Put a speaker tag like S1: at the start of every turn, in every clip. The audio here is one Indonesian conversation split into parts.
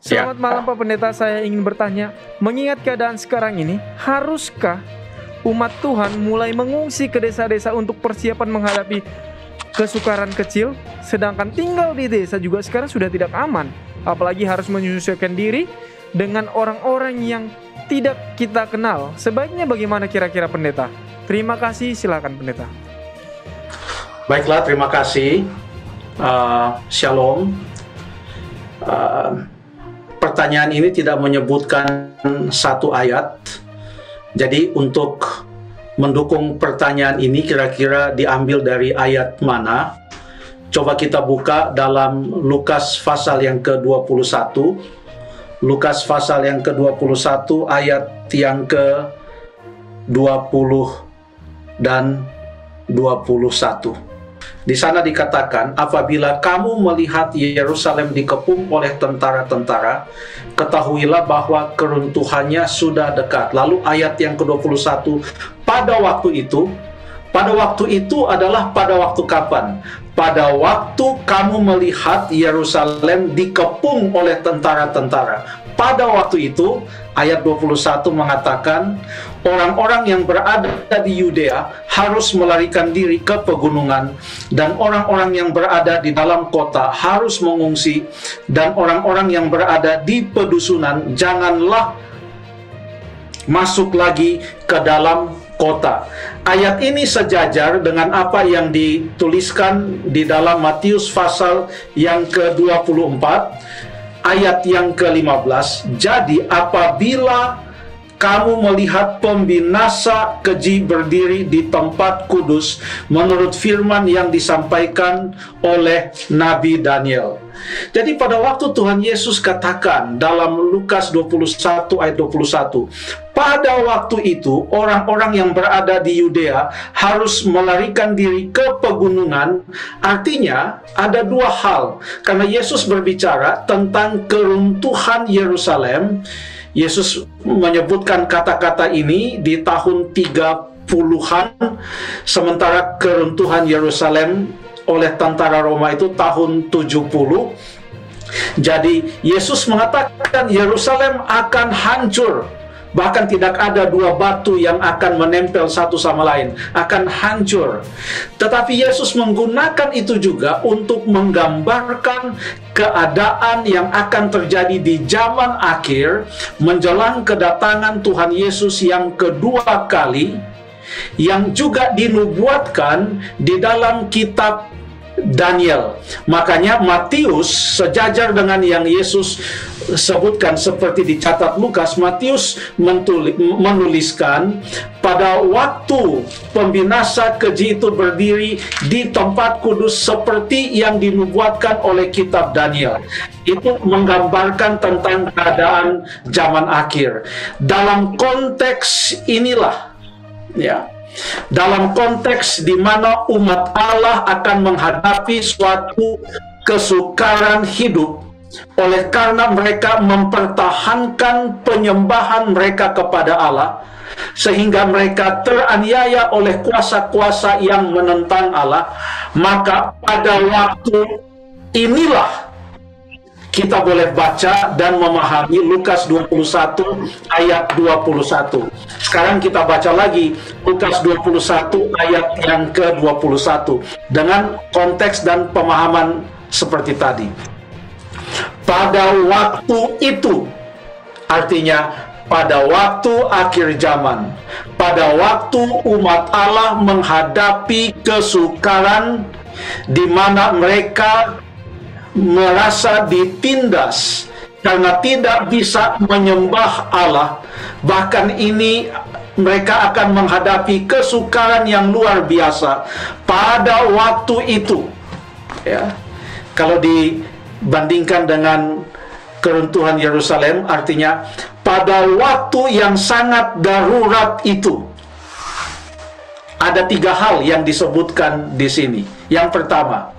S1: Selamat malam Pak Pendeta, saya ingin bertanya, mengingat keadaan sekarang ini, haruskah umat Tuhan mulai mengungsi ke desa-desa untuk persiapan menghadapi kesukaran kecil, sedangkan tinggal di desa juga sekarang sudah tidak aman, apalagi harus menyesuaikan diri dengan orang-orang yang tidak kita kenal. Sebaiknya bagaimana kira-kira Pendeta? Terima kasih, silakan Pendeta.
S2: Baiklah, terima kasih. Shalom. Pertanyaan ini tidak menyebutkan satu ayat. Jadi untuk mendukung pertanyaan ini kira-kira diambil dari ayat mana? Coba kita buka dalam Lukas pasal yang ke-21. Lukas pasal yang ke-21 ayat yang ke-20 dan 21. Di sana dikatakan, apabila kamu melihat Yerusalem dikepung oleh tentara-tentara, ketahuilah bahwa keruntuhannya sudah dekat. Lalu ayat yang ke-21, pada waktu itu adalah pada waktu kapan? Pada waktu kamu melihat Yerusalem dikepung oleh tentara-tentara. Pada waktu itu, ayat 21 mengatakan, orang-orang yang berada di Yudea harus melarikan diri ke pegunungan, dan orang-orang yang berada di dalam kota harus mengungsi, dan orang-orang yang berada di pedusunan janganlah masuk lagi ke dalam kota. Ayat ini sejajar dengan apa yang dituliskan di dalam Matius pasal yang ke-24 ayat yang ke-15. Jadi apabila kamu melihat pembinasa keji berdiri di tempat kudus menurut firman yang disampaikan oleh Nabi Daniel. Jadi pada waktu Tuhan Yesus katakan dalam Lukas 21 ayat 21, pada waktu itu orang-orang yang berada di Yudea harus melarikan diri ke pegunungan. Artinya ada dua hal, karena Yesus berbicara tentang keruntuhan Yerusalem. Yesus menyebutkan kata-kata ini di tahun 30-an, sementara keruntuhan Yerusalem oleh tentara Roma itu tahun 70. Jadi Yesus mengatakan Yerusalem akan hancur. Bahkan tidak ada dua batu yang akan menempel satu sama lain, akan hancur. Tetapi Yesus menggunakan itu juga untuk menggambarkan keadaan yang akan terjadi di zaman akhir menjelang kedatangan Tuhan Yesus yang kedua kali, yang juga dinubuatkan di dalam kitab Daniel. Makanya Matius sejajar dengan yang Yesus sebutkan seperti dicatat Lukas. Matius menuliskan pada waktu pembinasa keji itu berdiri di tempat kudus seperti yang dinubuatkan oleh kitab Daniel. Itu menggambarkan tentang keadaan zaman akhir. Dalam konteks inilah, ya, dalam konteks di mana umat Allah akan menghadapi suatu kesukaran hidup oleh karena mereka mempertahankan penyembahan mereka kepada Allah, sehingga mereka teraniaya oleh kuasa-kuasa yang menentang Allah. Maka pada waktu inilah kita boleh baca dan memahami Lukas 21 ayat 21. Sekarang kita baca lagi Lukas 21 ayat yang ke-21 dengan konteks dan pemahaman seperti tadi. Pada waktu itu, artinya pada waktu akhir zaman, pada waktu umat Allah menghadapi kesukaran di mana mereka merasa ditindas karena tidak bisa menyembah Allah. Bahkan ini mereka akan menghadapi kesukaran yang luar biasa pada waktu itu, ya. Kalau dibandingkan dengan keruntuhan Yerusalem, artinya pada waktu yang sangat darurat itu ada tiga hal yang disebutkan di sini. Yang pertama,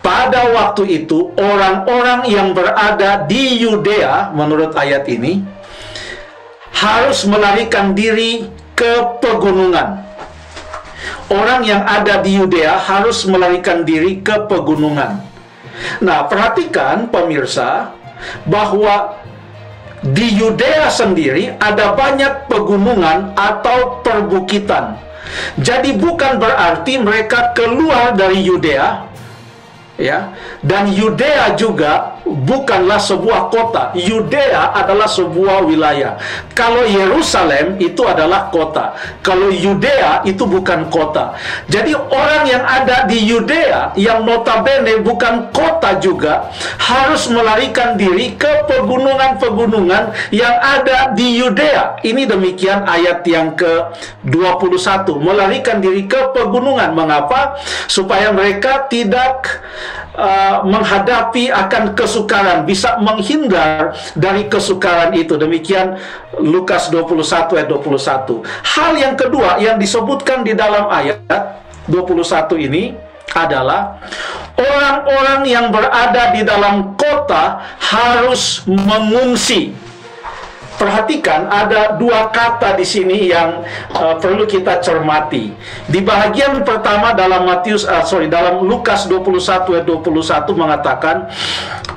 S2: pada waktu itu orang-orang yang berada di Yudea, menurut ayat ini, harus melarikan diri ke pegunungan. Orang yang ada di Yudea harus melarikan diri ke pegunungan. Nah, perhatikan pemirsa, bahwa di Yudea sendiri ada banyak pegunungan atau perbukitan. Jadi bukan berarti mereka keluar dari Yudea, ya. Dan Yudea juga bukanlah sebuah kota. Yudea adalah sebuah wilayah. Kalau Yerusalem itu adalah kota. Kalau Yudea itu bukan kota. Jadi orang yang ada di Yudea yang notabene bukan kota juga harus melarikan diri ke pegunungan-pegunungan yang ada di Yudea. Ini demikian ayat yang ke-21. Melarikan diri ke pegunungan. Mengapa? Supaya mereka tidak menghadapi akan kesukaran, bisa menghindar dari kesukaran itu. Demikian Lukas 21 ayat 21. Hal yang kedua yang disebutkan di dalam ayat 21 ini adalah orang-orang yang berada di dalam kota harus mengungsi. Perhatikan, ada dua kata di sini yang perlu kita cermati. Di bagian pertama dalam dalam Lukas 21 ayat 21 mengatakan,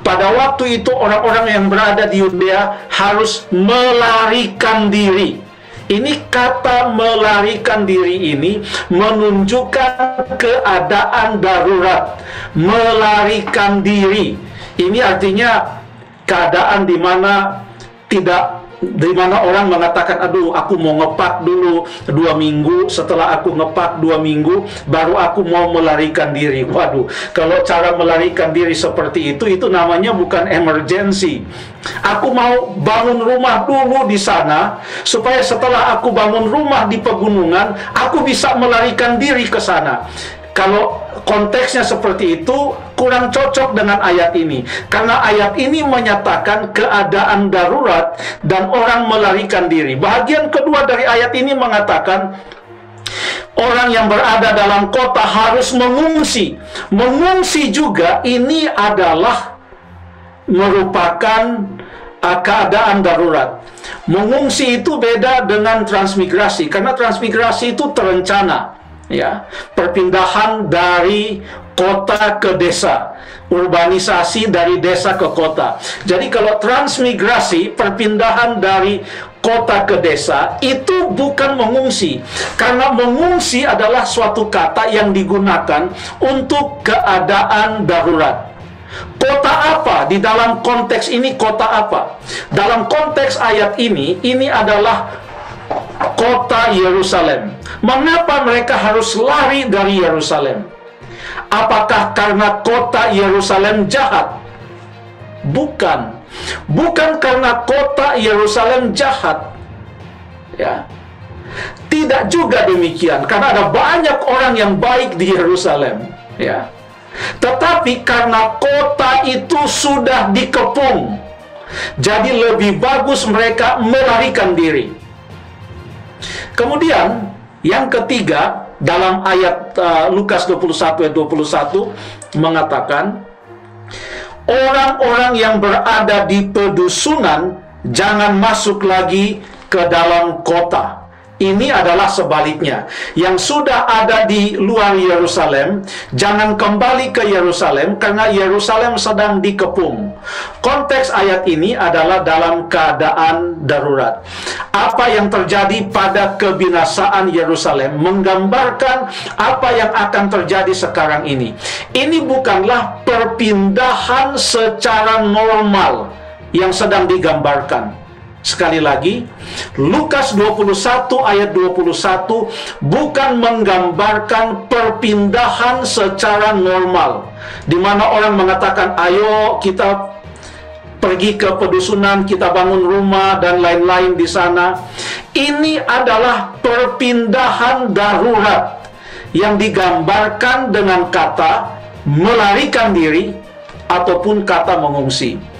S2: pada waktu itu orang-orang yang berada di Yudea harus melarikan diri. Ini kata melarikan diri ini menunjukkan keadaan darurat. Melarikan diri. Ini artinya keadaan di mana orang mengatakan, aduh aku mau ngepak dulu 2 minggu, setelah aku ngepak 2 minggu baru aku mau melarikan diri. Waduh, kalau cara melarikan diri seperti itu namanya bukan emergency. Aku mau bangun rumah dulu di sana, supaya setelah aku bangun rumah di pegunungan, aku bisa melarikan diri ke sana. Kalau konteksnya seperti itu, kurang cocok dengan ayat ini. Karena ayat ini menyatakan keadaan darurat dan orang melarikan diri. Bagian kedua dari ayat ini mengatakan, orang yang berada dalam kota harus mengungsi. Mengungsi juga ini adalah merupakan keadaan darurat. Mengungsi itu beda dengan transmigrasi. Karena transmigrasi itu terencana. Ya, perpindahan dari kota ke desa, urbanisasi dari desa ke kota. Jadi kalau transmigrasi, perpindahan dari kota ke desa, itu bukan mengungsi. Karena mengungsi adalah suatu kata yang digunakan untuk keadaan darurat. Kota apa? Di dalam konteks ini kota apa? Dalam konteks ayat ini adalah kota Yerusalem. Mengapa mereka harus lari dari Yerusalem? Apakah karena kota Yerusalem jahat? Bukan. Bukan karena kota Yerusalem jahat. Ya. Tidak juga demikian, karena ada banyak orang yang baik di Yerusalem. Ya. Tetapi karena kota itu sudah dikepung, jadi lebih bagus mereka melarikan diri. Kemudian yang ketiga, dalam ayat Lukas 21 ayat 21 mengatakan, orang-orang yang berada di pedusunan jangan masuk lagi ke dalam kota. Ini adalah sebaliknya. Yang sudah ada di luar Yerusalem, jangan kembali ke Yerusalem karena Yerusalem sedang dikepung. Konteks ayat ini adalah dalam keadaan darurat. Apa yang terjadi pada kebinasaan Yerusalem menggambarkan apa yang akan terjadi sekarang ini. Ini bukanlah perpindahan secara normal yang sedang digambarkan. Sekali lagi, Lukas 21 ayat 21 bukan menggambarkan perpindahan secara normal, di mana orang mengatakan, ayo kita pergi ke pedusunan, kita bangun rumah dan lain-lain di sana. Ini adalah perpindahan darurat yang digambarkan dengan kata melarikan diri ataupun kata mengungsi.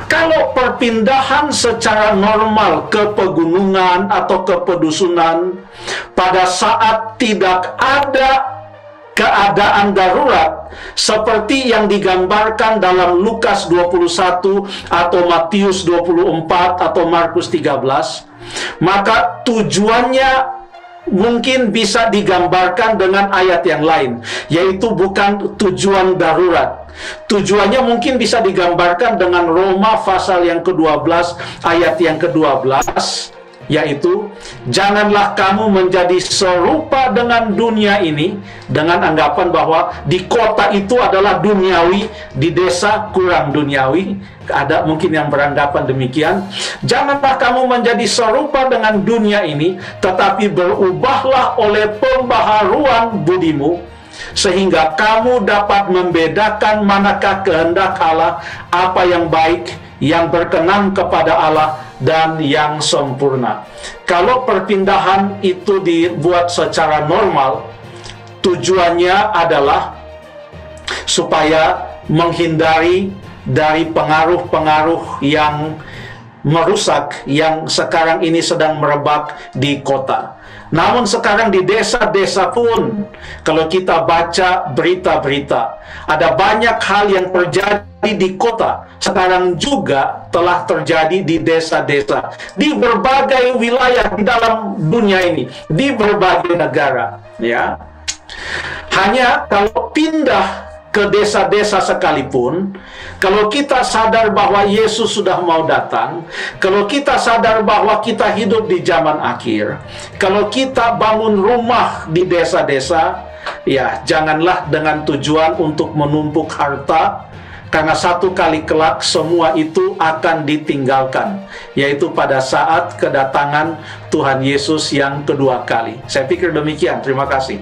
S2: Kalau perpindahan secara normal ke pegunungan atau ke pedusunan pada saat tidak ada keadaan darurat seperti yang digambarkan dalam Lukas 21 atau Matius 24 atau Markus 13, maka tujuannya mungkin bisa digambarkan dengan ayat yang lain, yaitu bukan tujuan darurat. Tujuannya mungkin bisa digambarkan dengan Roma pasal yang ke-12 ayat yang ke-12, yaitu janganlah kamu menjadi serupa dengan dunia ini, dengan anggapan bahwa di kota itu adalah duniawi, di desa kurang duniawi. Ada mungkin yang beranggapan demikian. Janganlah kamu menjadi serupa dengan dunia ini, tetapi berubahlah oleh pembaharuan budimu, sehingga kamu dapat membedakan manakah kehendak Allah, apa yang baik, yang berkenan kepada Allah, dan yang sempurna. Kalau perpindahan itu dibuat secara normal, tujuannya adalah supaya menghindari dari pengaruh-pengaruh yang merusak yang sekarang ini sedang merebak di kota. Namun sekarang di desa-desa pun, kalau kita baca berita-berita, ada banyak hal yang terjadi di kota, sekarang juga telah terjadi di desa-desa, di berbagai wilayah di dalam dunia ini, di berbagai negara. Ya, hanya kalau pindah ke desa-desa sekalipun, kalau kita sadar bahwa Yesus sudah mau datang, kalau kita sadar bahwa kita hidup di zaman akhir, kalau kita bangun rumah di desa-desa, ya janganlah dengan tujuan untuk menumpuk harta, karena satu kali kelak semua itu akan ditinggalkan, yaitu pada saat kedatangan Tuhan Yesus yang kedua kali. Saya pikir demikian. Terima kasih.